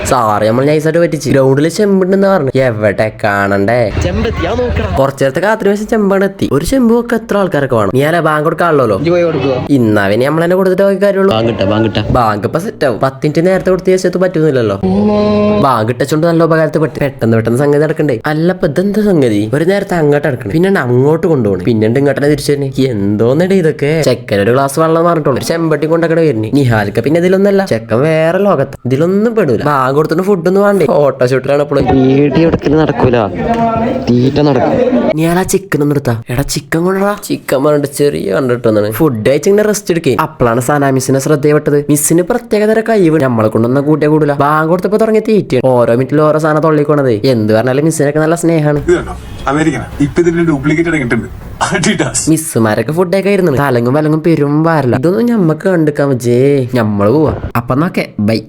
Sir നമ്മൾ നൈസായിട്ട് പറ്റിച്ച്. ഗ്രൗണ്ടില് ചെമ്പുണ്ടെന്ന് പറഞ്ഞു. എവിടെ കാണണ്ടേ? കുറച്ചേരത്തെ കാത്തിന് ശേഷം ചെമ്പാണ് എത്തി. ഒരു ചെമ്പ് ഒക്കെ എത്ര ആൾക്കാരൊക്കെ വേണം. ഞാൻ ബാങ്ക് കൊടുക്കാണല്ലോ. ഇന്നാവിനെ നമ്മൾ തന്നെ കൊടുത്തിട്ട് പോയി കാര്യമുള്ളൂ. ബാങ്ക് ഇപ്പൊ സെറ്റ് ആവും. 10 മിനിറ്റ് നേരത്തെ കൊടുത്ത ശേഷത്ത് പറ്റുന്നില്ലല്ലോ. ബാങ്ക് ഇട്ടച്ചോണ്ട് നല്ല ഉപകാരത്തെ പറ്റി. പെട്ടെന്ന് സംഗതി നടക്കണ്ടേ. അല്ല ഇപ്പൊ ഇതെന്താ സംഗതി? ഒരു നേരത്തെ അങ്ങോട്ട് എടുക്കണം, പിന്നെ അങ്ങോട്ട് കൊണ്ടുപോകണം, പിന്നീട് ഇങ്ങോട്ടെ തിരിച്ചു തന്നെ. എന്തോന്നിട ഇതൊക്കെ? ചെക്കൻ ഒരു ഗ്ലാസ് വെള്ളം പറഞ്ഞിട്ടുള്ളൂ. ചെമ്പട്ടി കൊണ്ടൊക്കെ വരുന്നേ. നിഹാലിക്ക പിന്നെ ഇതിലൊന്നല്ല. ചെക്കൻ വേറെ ലോകത്ത്. ഇതിലൊന്നും പെടൂല. ബാങ്ക് കൊടുത്തിട്ട് ഫുഡൊന്നും വേണ്ടേ. ഫോട്ടോഷൂട്ടിലാണ് എപ്പോഴും. നടക്കൂല, തീറ്റ നടക്കും. ഞാൻ ആ ചിക്കൻ ഒന്നും എടുത്താ. എടാ ചിക്കൻ കൊണ്ടാ. ചിക്കൻ പറഞ്ഞിട്ട് ചെറിയ കണ്ടിട്ടൊന്നാണ്. Food കഴിച്ചിങ്ങനെ rest എടുക്കേ. അപ്പോഴാണ് സന മിസ്സിനെ ശ്രദ്ധയപ്പെട്ടത്. മിസ്സിന് പ്രത്യേക തരം കഴിവ്. നമ്മളെ കൊണ്ടൊന്നും കൂട്ടിയാ കൂടില്ല. ബാങ്ക് കൊടുത്തപ്പോ തുടങ്ങിയ തീറ്റ. ഓരോ മിനിറ്റിൽ ഓരോ സാധനം തൊള്ളിക്കോണത്. എന്ത് പറഞ്ഞാലും മിസ്സിനൊക്കെ നല്ല സ്നേഹമാണ്. മിസ്സുമാരൊക്കെ ഫുഡൊക്കെ ആയിരുന്നു. തലങ്ങും വലങ്ങും പെരും വാരല്ല. ഇതൊന്നും ഞമ്മക്ക് കണ്ടിക്കാൻ വെച്ചേ. ഞമ്മള് പോവാ. അപ്പൊ നോക്കെ ബൈ.